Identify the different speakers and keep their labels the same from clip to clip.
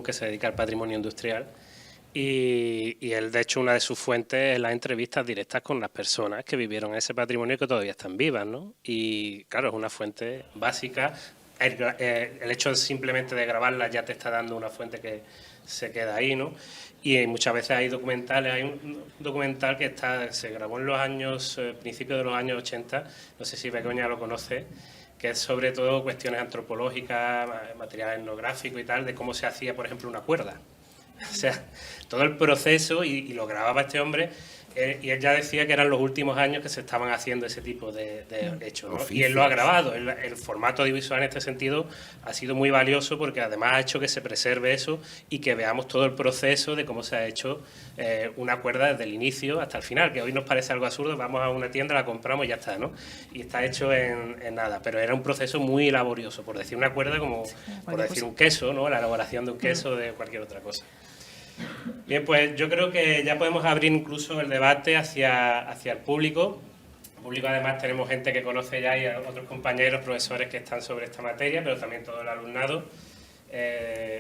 Speaker 1: asociación que se dedica al patrimonio industrial. Y él, de hecho, una de sus fuentes es las entrevistas directas con las personas que vivieron ese patrimonio y que todavía están vivas, ¿no? Y claro, es una fuente básica. El hecho simplemente de grabarla ya te está dando una fuente que se queda ahí, ¿no? Y muchas veces hay documentales, hay un documental que se grabó en los años, principios de los años 80, no sé si Begoña lo conoce, que es sobre todo cuestiones antropológicas, material etnográfico y tal, de cómo se hacía, por ejemplo, una cuerda. O sea, todo el proceso, y lo grababa este hombre, y él ya decía que eran los últimos años que se estaban haciendo ese tipo de hechos, ¿no? Y él lo ha grabado. El formato audiovisual en este sentido ha sido muy valioso porque además ha hecho que se preserve eso y que veamos todo el proceso de cómo se ha hecho una cuerda desde el inicio hasta el final, que hoy nos parece algo absurdo, vamos a una tienda, la compramos y ya está, ¿no? Y está hecho en nada, pero era un proceso muy laborioso, por decir una cuerda como por decir un queso, ¿no? La elaboración de un queso o de cualquier otra cosa. Bien, pues yo creo que ya podemos abrir incluso el debate hacia el público. El público, además, tenemos gente que conoce ya y otros compañeros, profesores que están sobre esta materia, pero también todo el alumnado.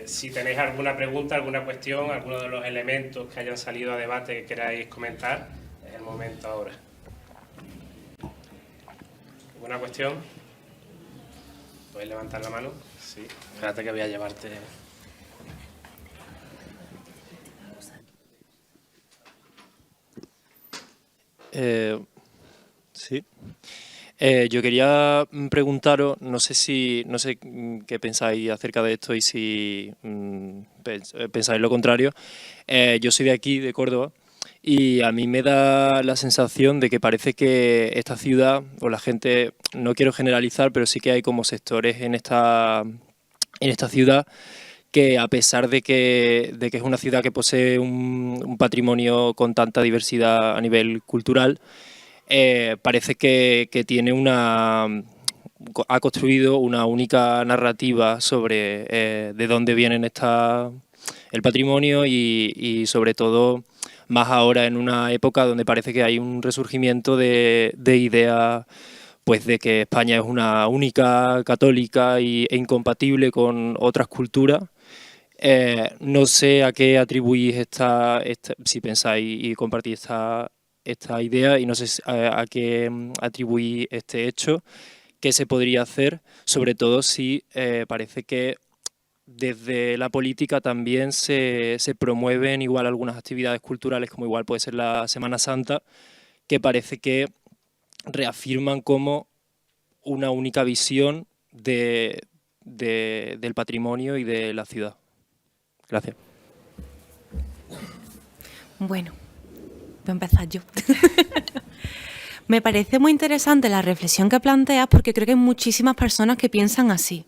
Speaker 1: Si tenéis alguna pregunta, alguna cuestión, alguno de los elementos que hayan salido a debate que queráis comentar, es el momento ahora. ¿Alguna cuestión? ¿Podéis levantar la mano? Sí. Espérate que voy a llevarte...
Speaker 2: Sí. Yo quería preguntaros, no sé qué pensáis acerca de esto y si pensáis lo contrario. Yo soy de aquí, de Córdoba, y a mí me da la sensación de que parece que esta ciudad, o la gente, no quiero generalizar, pero sí que hay como sectores en esta ciudad que, a pesar de que es una ciudad que posee un patrimonio con tanta diversidad a nivel cultural, parece que tiene ha construido una única narrativa sobre de dónde vienen el patrimonio y sobre todo más ahora en una época donde parece que hay un resurgimiento de ideas, pues de que España es una única, católica e incompatible con otras culturas. No sé a qué atribuís si pensáis y compartís esta idea, y no sé a qué atribuís este hecho, qué se podría hacer, sobre todo si parece que desde la política también se promueven igual algunas actividades culturales, como igual puede ser la Semana Santa, que parece que reafirman como una única visión del patrimonio y de la ciudad. Gracias.
Speaker 3: Bueno, voy a empezar yo. Me parece muy interesante la reflexión que planteas porque creo que hay muchísimas personas que piensan así.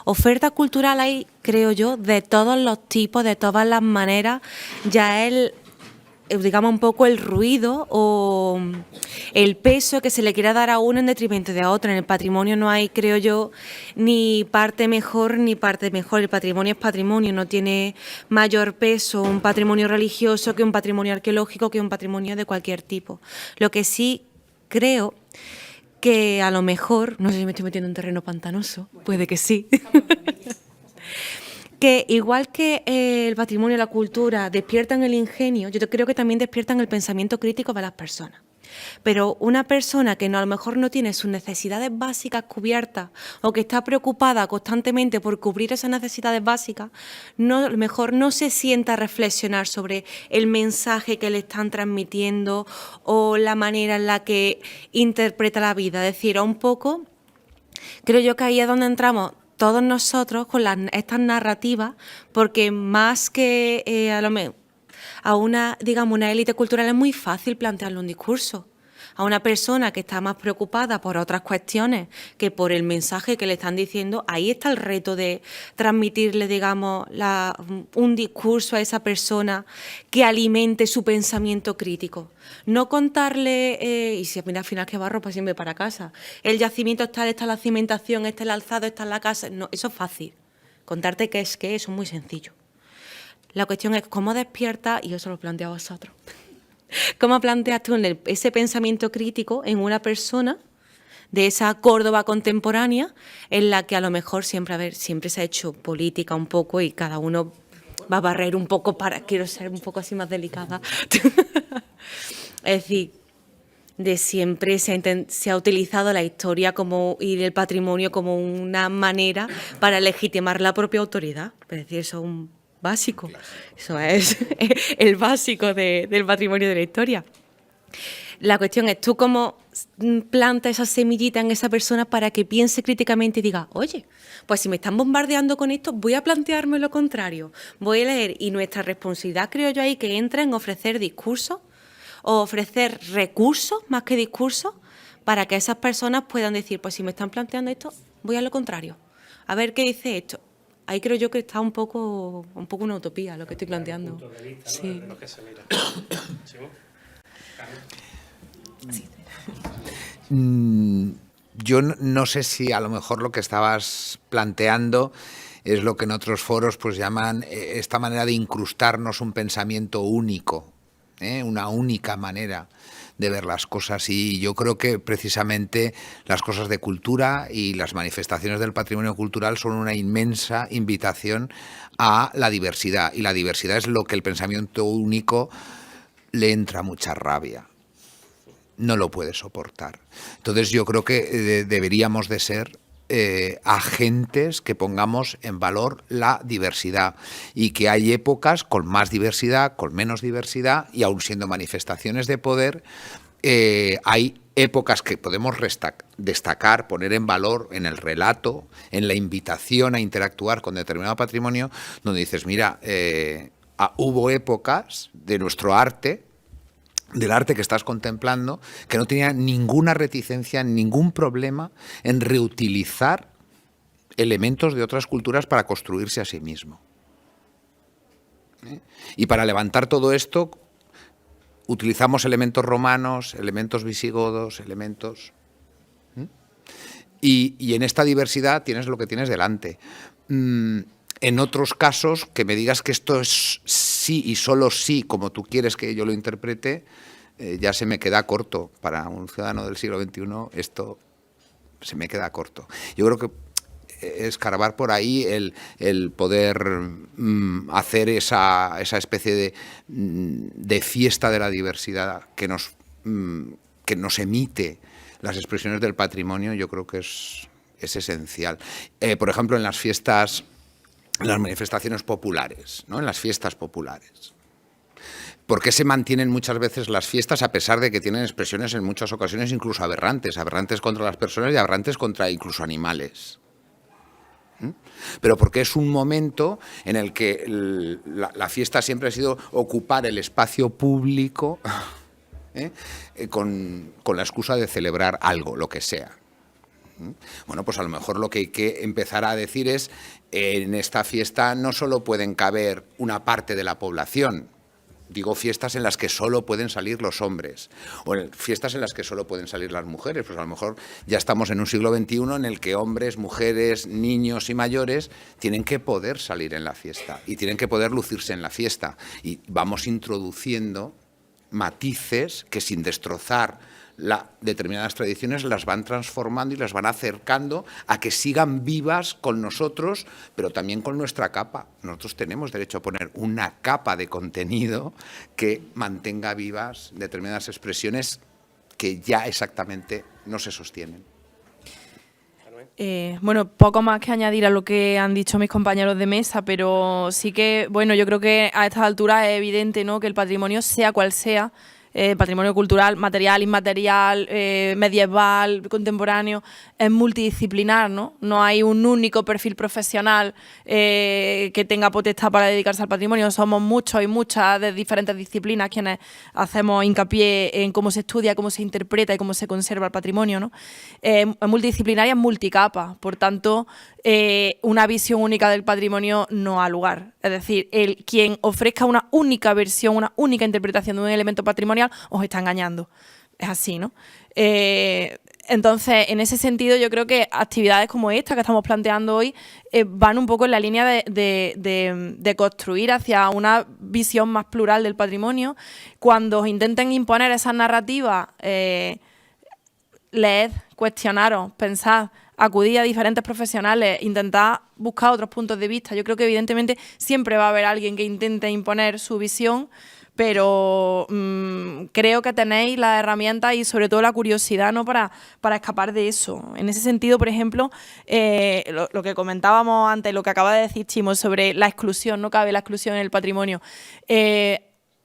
Speaker 3: Oferta cultural hay, creo yo, de todos los tipos, de todas las maneras. Ya digamos, un poco el ruido o el peso que se le quiera dar a uno en detrimento de a otro. En el patrimonio no hay, creo yo, ni parte mejor ni parte mejor. El patrimonio es patrimonio, no tiene mayor peso un patrimonio religioso que un patrimonio arqueológico, que un patrimonio de cualquier tipo. Lo que sí creo que a lo mejor, no sé si me estoy metiendo en terreno pantanoso, puede que sí, que igual que el patrimonio y la cultura despiertan el ingenio, yo creo que también despiertan el pensamiento crítico de las personas. Pero una persona que a lo mejor no tiene sus necesidades básicas cubiertas o que está preocupada constantemente por cubrir esas necesidades básicas, a lo mejor no se sienta a reflexionar sobre el mensaje que le están transmitiendo o la manera en la que interpreta la vida. Es decir, un poco, creo yo que ahí es donde entramos todos nosotros con estas narrativas, porque más que a una élite cultural es muy fácil plantearle un discurso. A una persona que está más preocupada por otras cuestiones que por el mensaje que le están diciendo, ahí está el reto de transmitirle, digamos, un discurso a esa persona que alimente su pensamiento crítico. No contarle, y si mira al final que barro, pues siempre para casa. El yacimiento está, esta es la cimentación, este es el alzado, esta es la casa. No, eso es fácil. Contarte qué es qué, eso es muy sencillo. La cuestión es cómo despierta, y yo se lo planteo a vosotros, cómo planteas tú ese pensamiento crítico en una persona de esa Córdoba contemporánea en la que a lo mejor siempre se ha hecho política un poco y cada uno va a barrer un poco quiero ser un poco así más delicada. Es decir, de siempre se ha utilizado la historia y el patrimonio como una manera para legitimar la propia autoridad. Es decir, eso es un básico. Eso es el básico del patrimonio de la historia. La cuestión es, ¿tú cómo plantas esa semillita en esa persona para que piense críticamente y diga, oye, pues si me están bombardeando con esto, voy a plantearme lo contrario, voy a leer? Y nuestra responsabilidad, creo yo, ahí que entra en ofrecer discursos o ofrecer recursos más que discursos para que esas personas puedan decir, pues si me están planteando esto, voy a lo contrario. A ver qué dice esto. Ahí creo yo que está un poco una utopía lo que estoy planteando.
Speaker 1: Punto de vista, ¿no?
Speaker 3: Sí.
Speaker 1: De lo que se mira. ¿Sí?
Speaker 3: Sí.
Speaker 4: Yo no sé si a lo mejor lo que estabas planteando es lo que en otros foros pues llaman esta manera de incrustarnos un pensamiento único, una única manera de ver las cosas, y yo creo que precisamente las cosas de cultura y las manifestaciones del patrimonio cultural son una inmensa invitación a la diversidad, y la diversidad es lo que el pensamiento único le entra mucha rabia. No lo puede soportar. Entonces yo creo que deberíamos de ser agentes que pongamos en valor la diversidad, y que hay épocas con más diversidad, con menos diversidad, y aun siendo manifestaciones de poder, hay épocas que podemos destacar, poner en valor en el relato, en la invitación a interactuar con determinado patrimonio, donde dices, mira, hubo épocas de nuestro arte, del arte que estás contemplando, que no tenía ninguna reticencia, ningún problema en reutilizar elementos de otras culturas para construirse a sí mismo. Y para levantar todo esto utilizamos elementos romanos, elementos visigodos, elementos... Y en esta diversidad tienes lo que tienes delante. En otros casos, que me digas que esto es sí y solo sí, como tú quieres que yo lo interprete, ya se me queda corto. Para un ciudadano del siglo XXI esto se me queda corto. Yo creo que escarbar por ahí el poder hacer esa especie de fiesta de la diversidad que nos emite las expresiones del patrimonio, yo creo que es esencial. Por ejemplo, en las fiestas... en las manifestaciones populares, ¿no? En las fiestas populares. ¿Por qué se mantienen muchas veces las fiestas a pesar de que tienen expresiones en muchas ocasiones incluso aberrantes contra las personas y aberrantes contra incluso animales? Pero porque es un momento en el que la fiesta siempre ha sido ocupar el espacio público con la excusa de celebrar algo, lo que sea. Bueno, pues a lo mejor lo que hay que empezar a decir es, en esta fiesta no solo pueden caber una parte de la población, digo fiestas en las que solo pueden salir los hombres, o fiestas en las que solo pueden salir las mujeres, pues a lo mejor ya estamos en un siglo XXI en el que hombres, mujeres, niños y mayores tienen que poder salir en la fiesta y tienen que poder lucirse en la fiesta, y vamos introduciendo matices que, sin destrozar determinadas tradiciones, las van transformando y las van acercando a que sigan vivas con nosotros, pero también con nuestra capa. Nosotros tenemos derecho a poner una capa de contenido que mantenga vivas determinadas expresiones que ya exactamente no se sostienen.
Speaker 5: Bueno, poco más que añadir a lo que han dicho mis compañeros de mesa, pero sí que, bueno, yo creo que a estas alturas es evidente, ¿no?, que el patrimonio, sea cual sea, patrimonio cultural, material, inmaterial, medieval, contemporáneo, es multidisciplinar, ¿no? No hay un único perfil profesional que tenga potestad para dedicarse al patrimonio. Somos muchos y muchas de diferentes disciplinas quienes hacemos hincapié en cómo se estudia, cómo se interpreta y cómo se conserva el patrimonio, ¿no? Es multidisciplinaria, es multicapa, por tanto, una visión única del patrimonio no ha lugar. Es decir, quien ofrezca una única versión, una única interpretación de un elemento patrimonial, os está engañando. Es así, ¿no? Entonces, en ese sentido, yo creo que actividades como esta que estamos planteando hoy van un poco en la línea de construir hacia una visión más plural del patrimonio. Cuando os intenten imponer esas narrativas, leed, cuestionaros, pensad, acudir a diferentes profesionales, intentar buscar otros puntos de vista. Yo creo que evidentemente siempre va a haber alguien que intente imponer su visión, pero creo que tenéis las herramientas y sobre todo la curiosidad, ¿no?, para escapar de eso. En ese sentido, por ejemplo, lo que comentábamos antes, lo que acaba de decir Chimo sobre la exclusión, no cabe la exclusión en el patrimonio.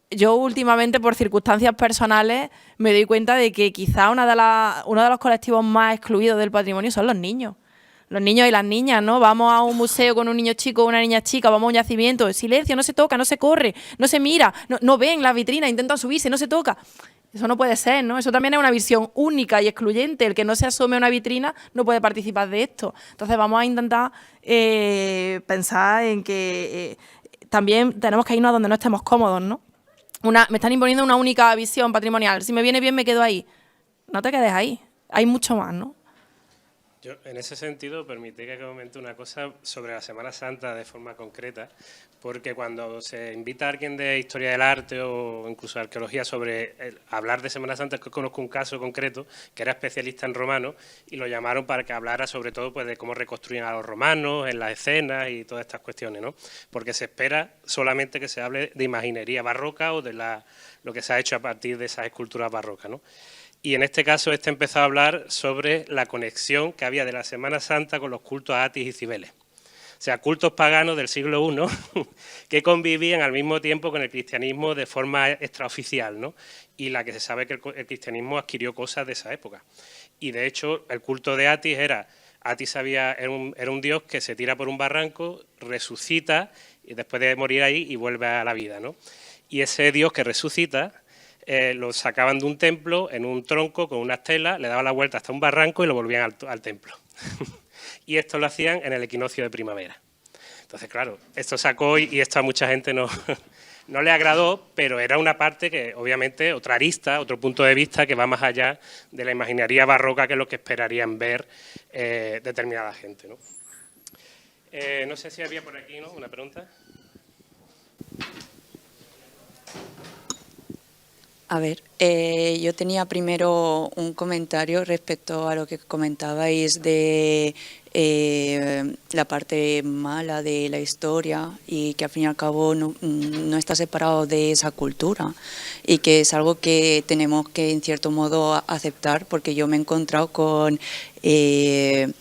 Speaker 5: Yo últimamente, por circunstancias personales, me doy cuenta de que quizá uno de los colectivos más excluidos del patrimonio son los niños. Los niños y las niñas, ¿no? Vamos a un museo con un niño chico o una niña chica, vamos a un yacimiento, silencio, no se toca, no se corre, no se mira, no ven las vitrinas, intentan subirse, no se toca. Eso no puede ser, ¿no? Eso también es una visión única y excluyente. El que no se asome a una vitrina no puede participar de esto. Entonces vamos a intentar pensar en que también tenemos que irnos a donde no estemos cómodos, ¿no? Me están imponiendo una única visión patrimonial. Si me viene bien, me quedo ahí. No te quedes ahí. Hay mucho más, ¿no?
Speaker 1: Yo, en ese sentido, permití que comente una cosa sobre la Semana Santa de forma concreta, porque cuando se invita a alguien de Historia del Arte o incluso de Arqueología sobre hablar de Semana Santa, es que conozco un caso concreto que era especialista en romanos y lo llamaron para que hablara sobre todo pues, de cómo reconstruían a los romanos en las escenas y todas estas cuestiones, ¿no? Porque se espera solamente que se hable de imaginería barroca o de lo que se ha hecho a partir de esas esculturas barrocas, ¿no? Y en este caso empezó a hablar sobre la conexión que había de la Semana Santa con los cultos a Atis y Cibeles. O sea, cultos paganos del siglo I que convivían al mismo tiempo con el cristianismo de forma extraoficial, ¿no? Y la que se sabe que el cristianismo adquirió cosas de esa época. Y de hecho, el culto de Atis era un dios que se tira por un barranco, resucita y después de morir ahí y vuelve a la vida, ¿no? Y ese dios que resucita lo sacaban de un templo en un tronco con unas telas, le daban la vuelta hasta un barranco y lo volvían al templo. Y esto lo hacían en el equinoccio de primavera. Entonces, claro, esto sacó y esto a mucha gente no le agradó, pero era una parte que, obviamente, otra arista, otro punto de vista que va más allá de la imaginería barroca, que es lo que esperarían ver determinada gente, ¿no? No sé si había por aquí, ¿no?, una pregunta.
Speaker 6: A ver, yo tenía primero un comentario respecto a lo que comentabais de la parte mala de la historia y que al fin y al cabo no está separado de esa cultura y que es algo que tenemos que en cierto modo aceptar, porque yo me he encontrado con... Esto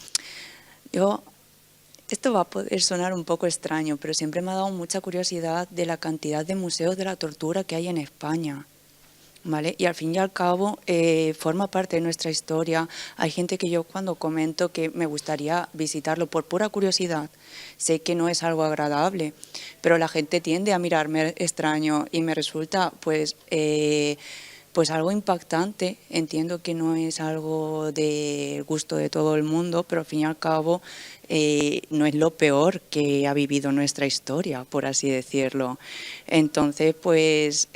Speaker 6: va a poder sonar un poco extraño, pero siempre me ha dado mucha curiosidad de la cantidad de museos de la tortura que hay en España. ¿Vale? Y al fin y al cabo forma parte de nuestra historia. Hay gente que yo cuando comento que me gustaría visitarlo por pura curiosidad, sé que no es algo agradable, pero la gente tiende a mirarme extraño y me resulta pues algo impactante. Entiendo que no es algo de gusto de todo el mundo, pero al fin y al cabo no es lo peor que ha vivido nuestra historia, por así decirlo. Entonces, pues...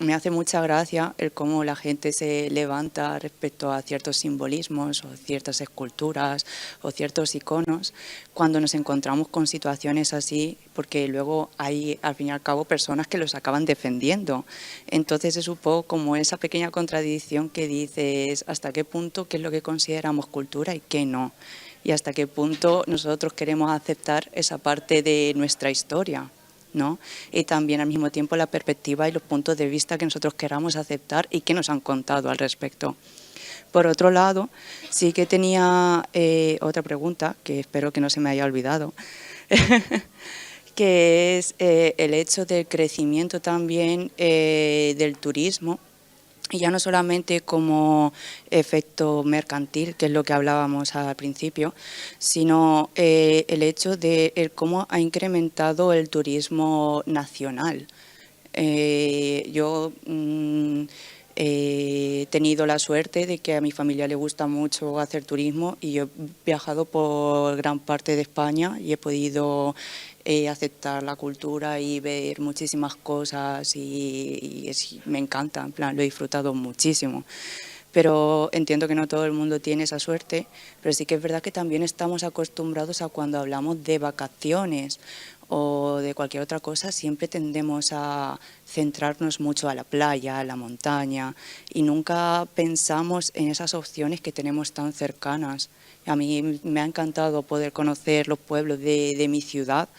Speaker 6: me hace mucha gracia el cómo la gente se levanta respecto a ciertos simbolismos o ciertas esculturas o ciertos iconos cuando nos encontramos con situaciones así, porque luego hay al fin y al cabo personas que los acaban defendiendo. Entonces es un poco como esa pequeña contradicción que dices hasta qué punto qué es lo que consideramos cultura y qué no, y hasta qué punto nosotros queremos aceptar esa parte de nuestra historia, ¿no? Y también al mismo tiempo la perspectiva y los puntos de vista que nosotros queramos aceptar y que nos han contado al respecto. Por otro lado, sí que tenía otra pregunta, que espero que no se me haya olvidado, que es el hecho del crecimiento también del turismo, y ya no solamente como efecto mercantil, que es lo que hablábamos al principio, sino el hecho de cómo ha incrementado el turismo nacional. Yo he tenido la suerte de que a mi familia le gusta mucho hacer turismo y yo he viajado por gran parte de España y he podido aceptar la cultura y ver muchísimas cosas y me encanta, en plan, lo he disfrutado muchísimo. Pero entiendo que no todo el mundo tiene esa suerte, pero sí que es verdad que también estamos acostumbrados a cuando hablamos de vacaciones o de cualquier otra cosa, siempre tendemos a centrarnos mucho a la playa, a la montaña, y nunca pensamos en esas opciones que tenemos tan cercanas. A mí me ha encantado poder conocer los pueblos de mi ciudad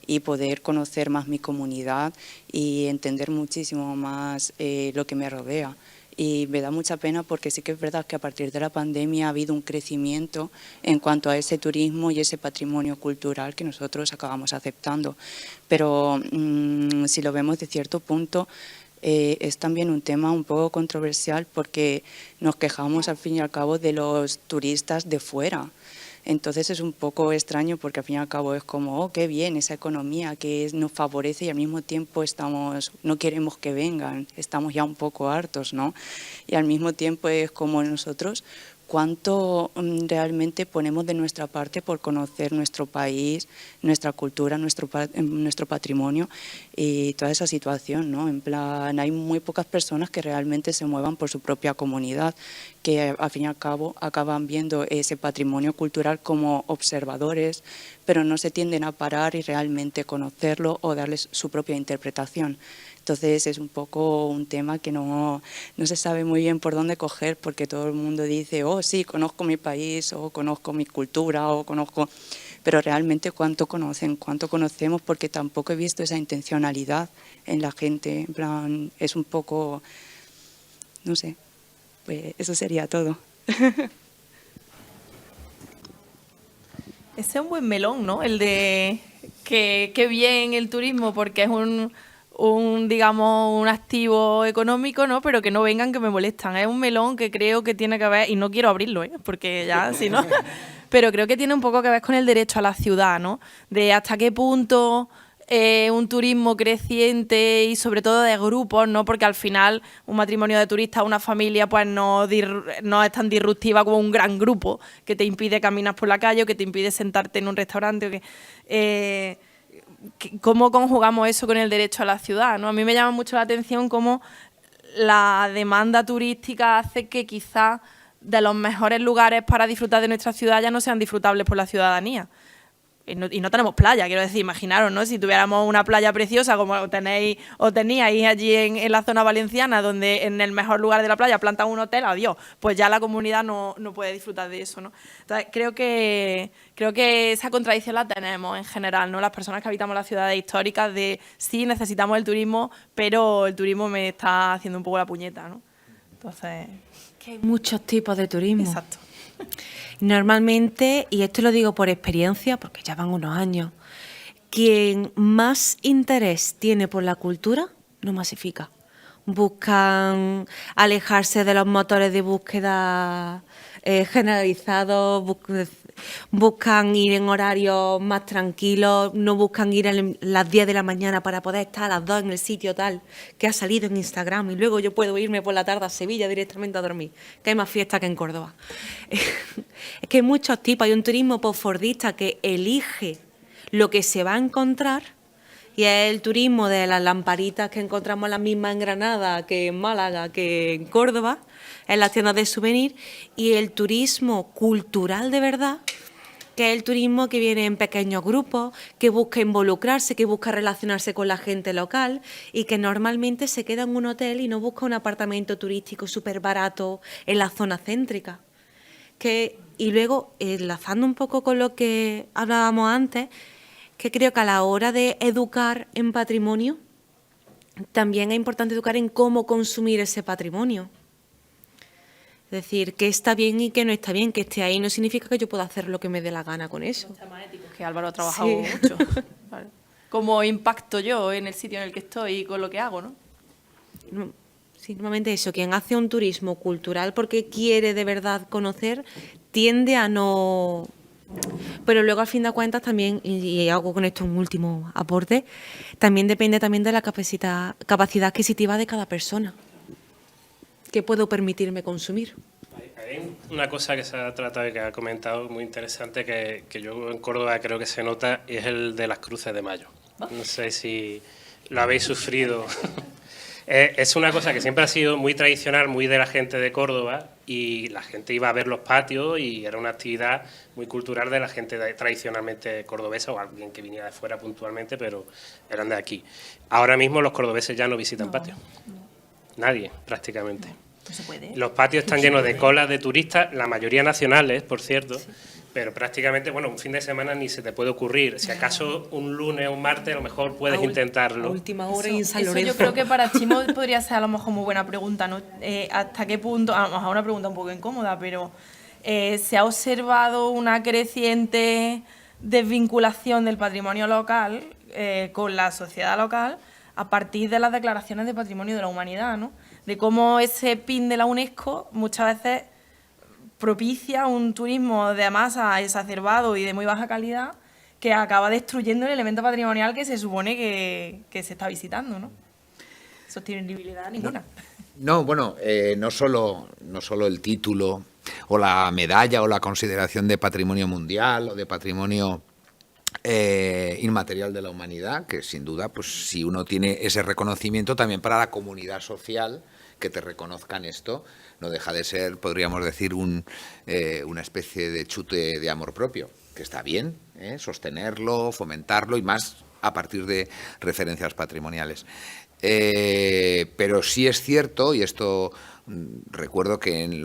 Speaker 6: y poder conocer más mi comunidad y entender muchísimo más lo que me rodea. Y me da mucha pena porque sí que es verdad que a partir de la pandemia ha habido un crecimiento en cuanto a ese turismo y ese patrimonio cultural que nosotros acabamos aceptando. Pero si lo vemos de cierto punto, es también un tema un poco controversial porque nos quejamos al fin y al cabo de los turistas de fuera. Entonces es un poco extraño porque al fin y al cabo es como, oh, qué bien esa economía que nos favorece y al mismo tiempo no queremos que vengan, estamos ya un poco hartos, ¿no? Y al mismo tiempo es como nosotros, cuánto realmente ponemos de nuestra parte por conocer nuestro país, nuestra cultura, nuestro patrimonio y toda esa situación, ¿no? En plan, hay muy pocas personas que realmente se muevan por su propia comunidad, que al fin y al cabo acaban viendo ese patrimonio cultural como observadores, pero no se tienden a parar y realmente conocerlo o darles su propia interpretación. Entonces es un poco un tema que no se sabe muy bien por dónde coger porque todo el mundo dice, oh sí, conozco mi país o conozco mi cultura o conozco... Pero realmente cuánto conocen, cuánto conocemos porque tampoco he visto esa intencionalidad en la gente. En plan, es un poco, no sé, pues eso sería todo.
Speaker 5: Ese es un buen melón, ¿no? El de que bien el turismo porque es digamos, un activo económico, ¿no? Pero que no vengan que me molestan. Es un melón que creo que tiene que ver, y no quiero abrirlo, ¿eh? Porque ya, si no... Pero creo que tiene un poco que ver con el derecho a la ciudad, ¿no? De hasta qué punto un turismo creciente y sobre todo de grupos, ¿no? Porque al final un matrimonio de turistas, una familia, pues no es tan disruptiva como un gran grupo que te impide caminar por la calle o que te impide sentarte en un restaurante o que... ¿Cómo conjugamos eso con el derecho a la ciudad, ¿no? A mí me llama mucho la atención cómo la demanda turística hace que quizás de los mejores lugares para disfrutar de nuestra ciudad ya no sean disfrutables por la ciudadanía. Y no tenemos playa, quiero decir, imaginaros, ¿no? Si tuviéramos una playa preciosa como teníais allí en la zona valenciana, donde en el mejor lugar de la playa plantan un hotel, adiós, pues ya la comunidad no puede disfrutar de eso, ¿no? Entonces, creo que esa contradicción la tenemos en general, ¿no? Las personas que habitamos las ciudades históricas de sí necesitamos el turismo, pero el turismo me está haciendo un poco la puñeta, ¿no? Entonces...
Speaker 3: Que hay muchos tipos de turismo.
Speaker 5: Exacto.
Speaker 3: Normalmente, y esto lo digo por experiencia, porque ya van unos años, quien más interés tiene por la cultura no masifica. Buscan alejarse de los motores de búsqueda generalizados, buscan ir en horarios más tranquilos, no buscan ir a las 10 de la mañana para poder estar a las 2 en el sitio tal que ha salido en Instagram y luego yo puedo irme por la tarde a Sevilla directamente a dormir, que hay más fiesta que en Córdoba. Es que hay muchos tipos, hay un turismo postfordista que elige lo que se va a encontrar y es el turismo de las lamparitas que encontramos las mismas en Granada que en Málaga, que en Córdoba, en las tiendas de souvenir, y el turismo cultural de verdad, que es el turismo que viene en pequeños grupos, que busca involucrarse, que busca relacionarse con la gente local y que normalmente se queda en un hotel y no busca un apartamento turístico súper barato en la zona céntrica. Y luego, enlazando un poco con lo que hablábamos antes, que creo que a la hora de educar en patrimonio, también es importante educar en cómo consumir ese patrimonio. Es decir, qué está bien y qué no está bien, que esté ahí no significa que yo pueda hacer lo que me dé la gana con eso.
Speaker 5: Los temas éticos que Álvaro ha trabajado
Speaker 3: Sí.
Speaker 5: mucho. Vale. ¿Cómo impacto yo en el sitio en el que estoy y con lo que hago, no?
Speaker 3: Sí, normalmente eso, quien hace un turismo cultural porque quiere de verdad conocer, tiende a no... Pero luego al fin de cuentas también, y hago con esto un último aporte, también depende también de la capacidad adquisitiva de cada persona. ¿Qué puedo permitirme consumir?
Speaker 1: Hay una cosa que se ha tratado y que ha comentado muy interesante que yo en Córdoba creo que se nota y es el de las cruces de mayo. No sé si lo habéis sufrido. Es una cosa que siempre ha sido muy tradicional, muy de la gente de Córdoba y la gente iba a ver los patios y era una actividad muy cultural de la gente tradicionalmente cordobesa o alguien que viniera de fuera puntualmente, pero eran de aquí. Ahora mismo los cordobeses ya no visitan patios. Nadie, prácticamente.
Speaker 3: No se puede.
Speaker 1: Los patios están llenos de colas de turistas, la mayoría nacionales, por cierto, pero prácticamente, bueno, un fin de semana ni se te puede ocurrir. Si acaso un lunes o un martes, a lo mejor puedes intentarlo.
Speaker 3: A última hora y en San
Speaker 5: Eso
Speaker 3: Lorenzo.
Speaker 5: yo creo que para Chimo podría ser a lo mejor muy buena pregunta, ¿no? ¿Hasta qué punto, a lo mejor una pregunta un poco incómoda, pero se ha observado una creciente desvinculación del patrimonio local con la sociedad local a partir de las declaraciones de Patrimonio de la Humanidad, ¿no? De cómo ese PIN de la UNESCO muchas veces propicia un turismo de masa exacerbado y de muy baja calidad que acaba destruyendo el elemento patrimonial que se supone que se está visitando, ¿no? Sostenibilidad ninguna.
Speaker 4: No, bueno, no solo el título o la medalla o la consideración de patrimonio mundial o de patrimonio inmaterial de la humanidad, que sin duda, pues si uno tiene ese reconocimiento también para la comunidad social, que te reconozcan esto, no deja de ser, podríamos decir, una especie de chute de amor propio, que está bien, sostenerlo, fomentarlo y más a partir de referencias patrimoniales. Pero sí es cierto, y esto recuerdo que en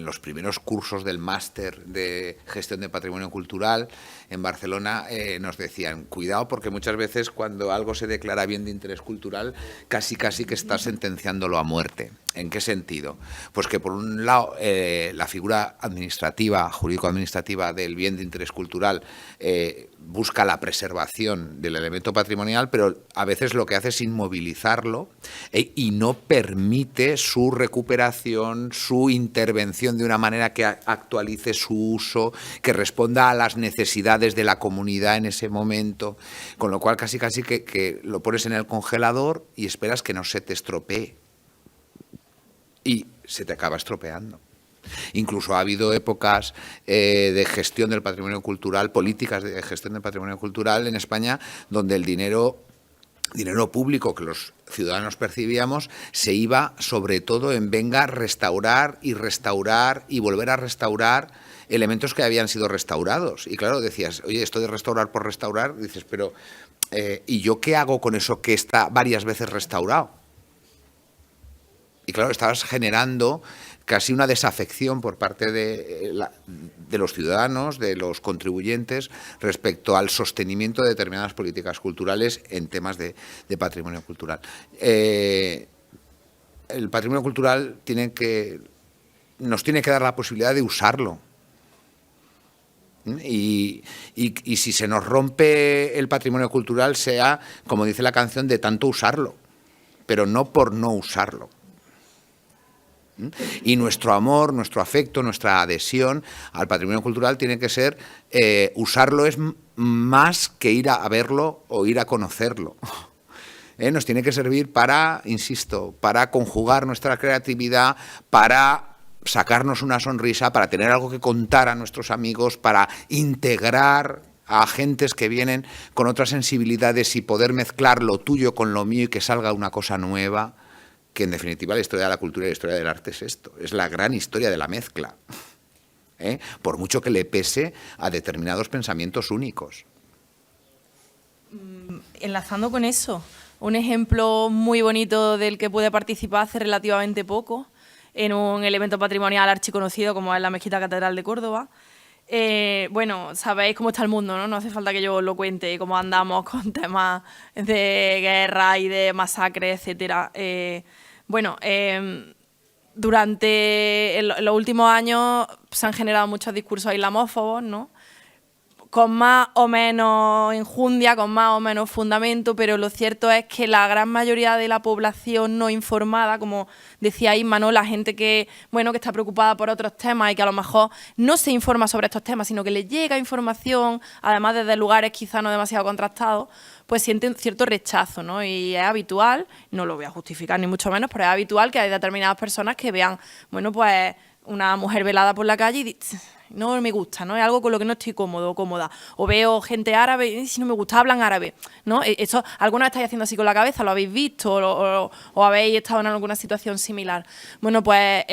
Speaker 4: los primeros cursos del máster de gestión de patrimonio cultural en Barcelona nos decían, cuidado porque muchas veces cuando algo se declara bien de interés cultural casi que está sentenciándolo a muerte. ¿En qué sentido? Pues que por un lado la figura administrativa, jurídico-administrativa del bien de interés cultural busca la preservación del elemento patrimonial, pero a veces lo que hace es inmovilizarlo y no permite su recuperación, su intervención de una manera que actualice su uso, que responda a las necesidades de la comunidad en ese momento, con lo cual casi que lo pones en el congelador y esperas que no se te estropee. Y se te acaba estropeando. Incluso ha habido épocas de gestión del patrimonio cultural, políticas de gestión del patrimonio cultural en España, donde el dinero público que los ciudadanos percibíamos se iba sobre todo en venga restaurar y volver a restaurar elementos que habían sido restaurados. Y claro, decías, oye, esto de restaurar por restaurar, dices, pero ¿y yo qué hago con eso que está varias veces restaurado? Y claro, estabas generando casi una desafección por parte de los ciudadanos, de los contribuyentes, respecto al sostenimiento de determinadas políticas culturales en temas de patrimonio cultural. El patrimonio cultural nos tiene que dar la posibilidad de usarlo. Y si se nos rompe el patrimonio cultural, sea, como dice la canción, de tanto usarlo, pero no por no usarlo. Y nuestro amor, nuestro afecto, nuestra adhesión al patrimonio cultural tiene que ser, usarlo es más que ir a verlo o ir a conocerlo. Nos tiene que servir para, insisto, para conjugar nuestra creatividad, para sacarnos una sonrisa, para tener algo que contar a nuestros amigos, para integrar a agentes que vienen con otras sensibilidades y poder mezclar lo tuyo con lo mío y que salga una cosa nueva. Que en definitiva la historia de la cultura y la historia del arte es esto, es la gran historia de la mezcla, por mucho que le pese a determinados pensamientos únicos.
Speaker 5: Enlazando con eso, un ejemplo muy bonito del que pude participar hace relativamente poco, en un elemento patrimonial archiconocido como es la Mezquita Catedral de Córdoba. Bueno, sabéis cómo está el mundo, ¿no? No hace falta que yo os lo cuente, cómo andamos con temas de guerra y de masacres, etcétera. Bueno, durante los últimos años se han generado muchos discursos islamófobos, ¿no? Con más o menos enjundia, con más o menos fundamento, pero lo cierto es que la gran mayoría de la población no informada, como decía Isma, ¿no? La gente que está preocupada por otros temas y que a lo mejor no se informa sobre estos temas, sino que le llega información, además desde lugares quizá no demasiado contrastados, pues sienten cierto rechazo, ¿no? Y es habitual, no lo voy a justificar ni mucho menos, pero es habitual que hay determinadas personas que vean, pues una mujer velada por la calle y no me gusta, ¿no? Es algo con lo que no estoy cómodo o cómoda. O veo gente árabe y si no me gusta, hablan árabe, ¿no? Eso, ¿alguna vez estáis haciendo así con la cabeza? ¿Lo habéis visto o habéis estado en alguna situación similar? Bueno, pues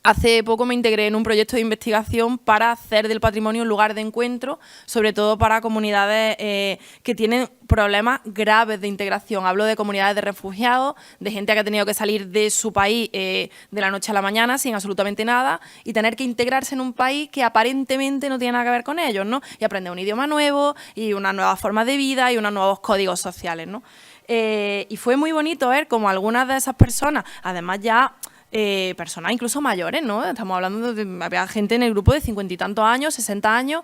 Speaker 5: hace poco me integré en un proyecto de investigación para hacer del patrimonio un lugar de encuentro, sobre todo para comunidades que tienen problemas graves de integración. Hablo de comunidades de refugiados, de gente que ha tenido que salir de su país de la noche a la mañana sin absolutamente nada y tener que integrarse en un país que aparentemente no tiene nada que ver con ellos, ¿no? Y aprender un idioma nuevo y una nueva forma de vida y unos nuevos códigos sociales, ¿no? Y fue muy bonito ver cómo algunas de esas personas, además ya personas incluso mayores, ¿no? Estamos hablando de, había gente en el grupo de 50 y tantos años, 60 años,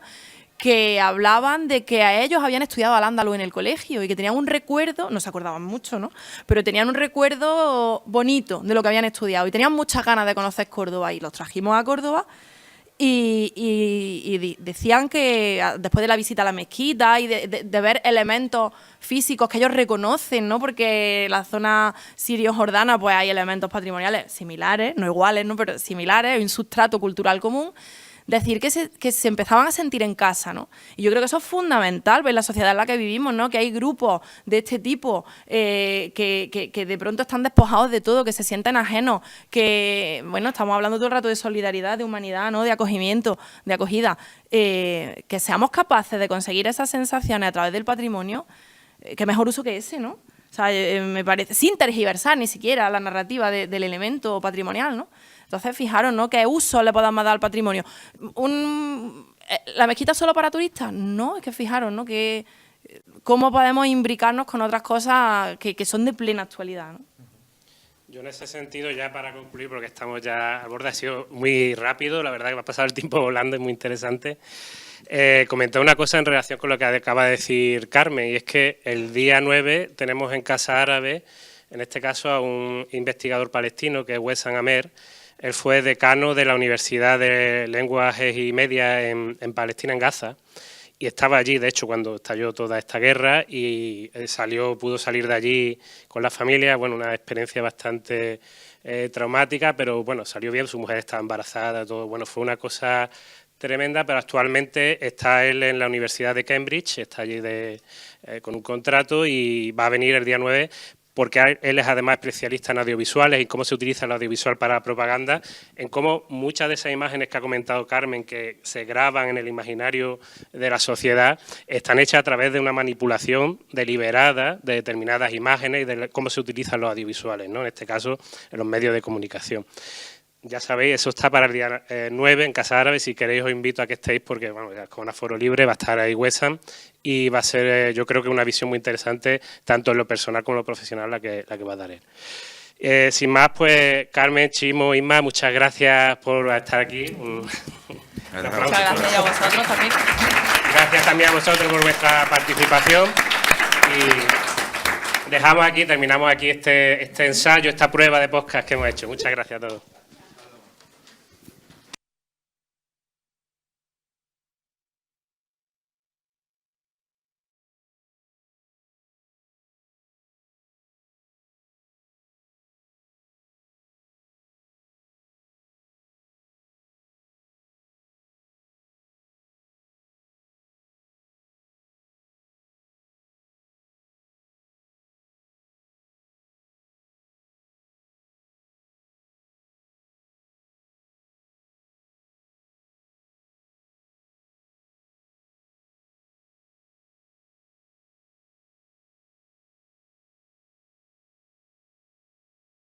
Speaker 5: que hablaban de que a ellos habían estudiado al-ándalus en el colegio y que tenían un recuerdo, no se acordaban mucho, ¿no? Pero tenían un recuerdo bonito de lo que habían estudiado y tenían muchas ganas de conocer Córdoba y los trajimos a Córdoba. Y decían que después de la visita a la mezquita y de ver elementos físicos que ellos reconocen, ¿no? Porque en la zona sirio-jordana pues hay elementos patrimoniales similares, no iguales, ¿no? Pero similares, hay un sustrato cultural común. Decir que se empezaban a sentir en casa, ¿no? Y yo creo que eso es fundamental en la sociedad en la que vivimos, ¿no? Que hay grupos de este tipo que de pronto están despojados de todo, que se sienten ajenos, que, bueno, estamos hablando todo el rato de solidaridad, de humanidad, ¿no? De acogimiento, de acogida. Que seamos capaces de conseguir esas sensaciones a través del patrimonio, qué mejor uso que ese, ¿no? O sea, me parece, sin tergiversar ni siquiera la narrativa del elemento patrimonial, ¿no? Entonces, fijaros, ¿no? ¿Qué uso le podamos dar al patrimonio? ¿La mezquita solo para turistas? No, es que fijaros, ¿no? Que, ¿cómo podemos imbricarnos con otras cosas que son de plena actualidad, ¿no?
Speaker 1: Yo en ese sentido, ya para concluir, porque estamos ya al borde, ha sido muy rápido, la verdad que me ha pasado el tiempo volando, es muy interesante. Comenté una cosa en relación con lo que acaba de decir Carmen, y es que el día 9 tenemos en Casa Árabe, en este caso, a un investigador palestino, que es Wessam Amer. Él fue decano de la Universidad de Lenguajes y Medias en Palestina, en Gaza, y estaba allí, de hecho, cuando estalló toda esta guerra, y pudo salir de allí con la familia. Bueno, una experiencia bastante traumática, pero bueno, salió bien, su mujer estaba embarazada, todo. Bueno, fue una cosa tremenda, pero actualmente está él en la Universidad de Cambridge, está allí con un contrato y va a venir el día 9, porque él es además especialista en audiovisuales y cómo se utiliza el audiovisual para propaganda, en cómo muchas de esas imágenes que ha comentado Carmen, que se graban en el imaginario de la sociedad, están hechas a través de una manipulación deliberada de determinadas imágenes y de cómo se utilizan los audiovisuales, ¿no? En este caso, en los medios de comunicación. Ya sabéis, eso está para el día 9 en Casa Árabe. Si queréis os invito a que estéis porque, bueno, ya con aforo libre va a estar ahí Wessam y va a ser, yo creo que una visión muy interesante, tanto en lo personal como en lo profesional, la que va a dar él. Sin más, pues Carmen, Chimo, Isma, muchas gracias por estar aquí.
Speaker 5: Muchas gracias a vosotros también.
Speaker 1: Gracias también a vosotros por vuestra participación. Y terminamos aquí este ensayo, esta prueba de podcast que hemos hecho. Muchas gracias a todos.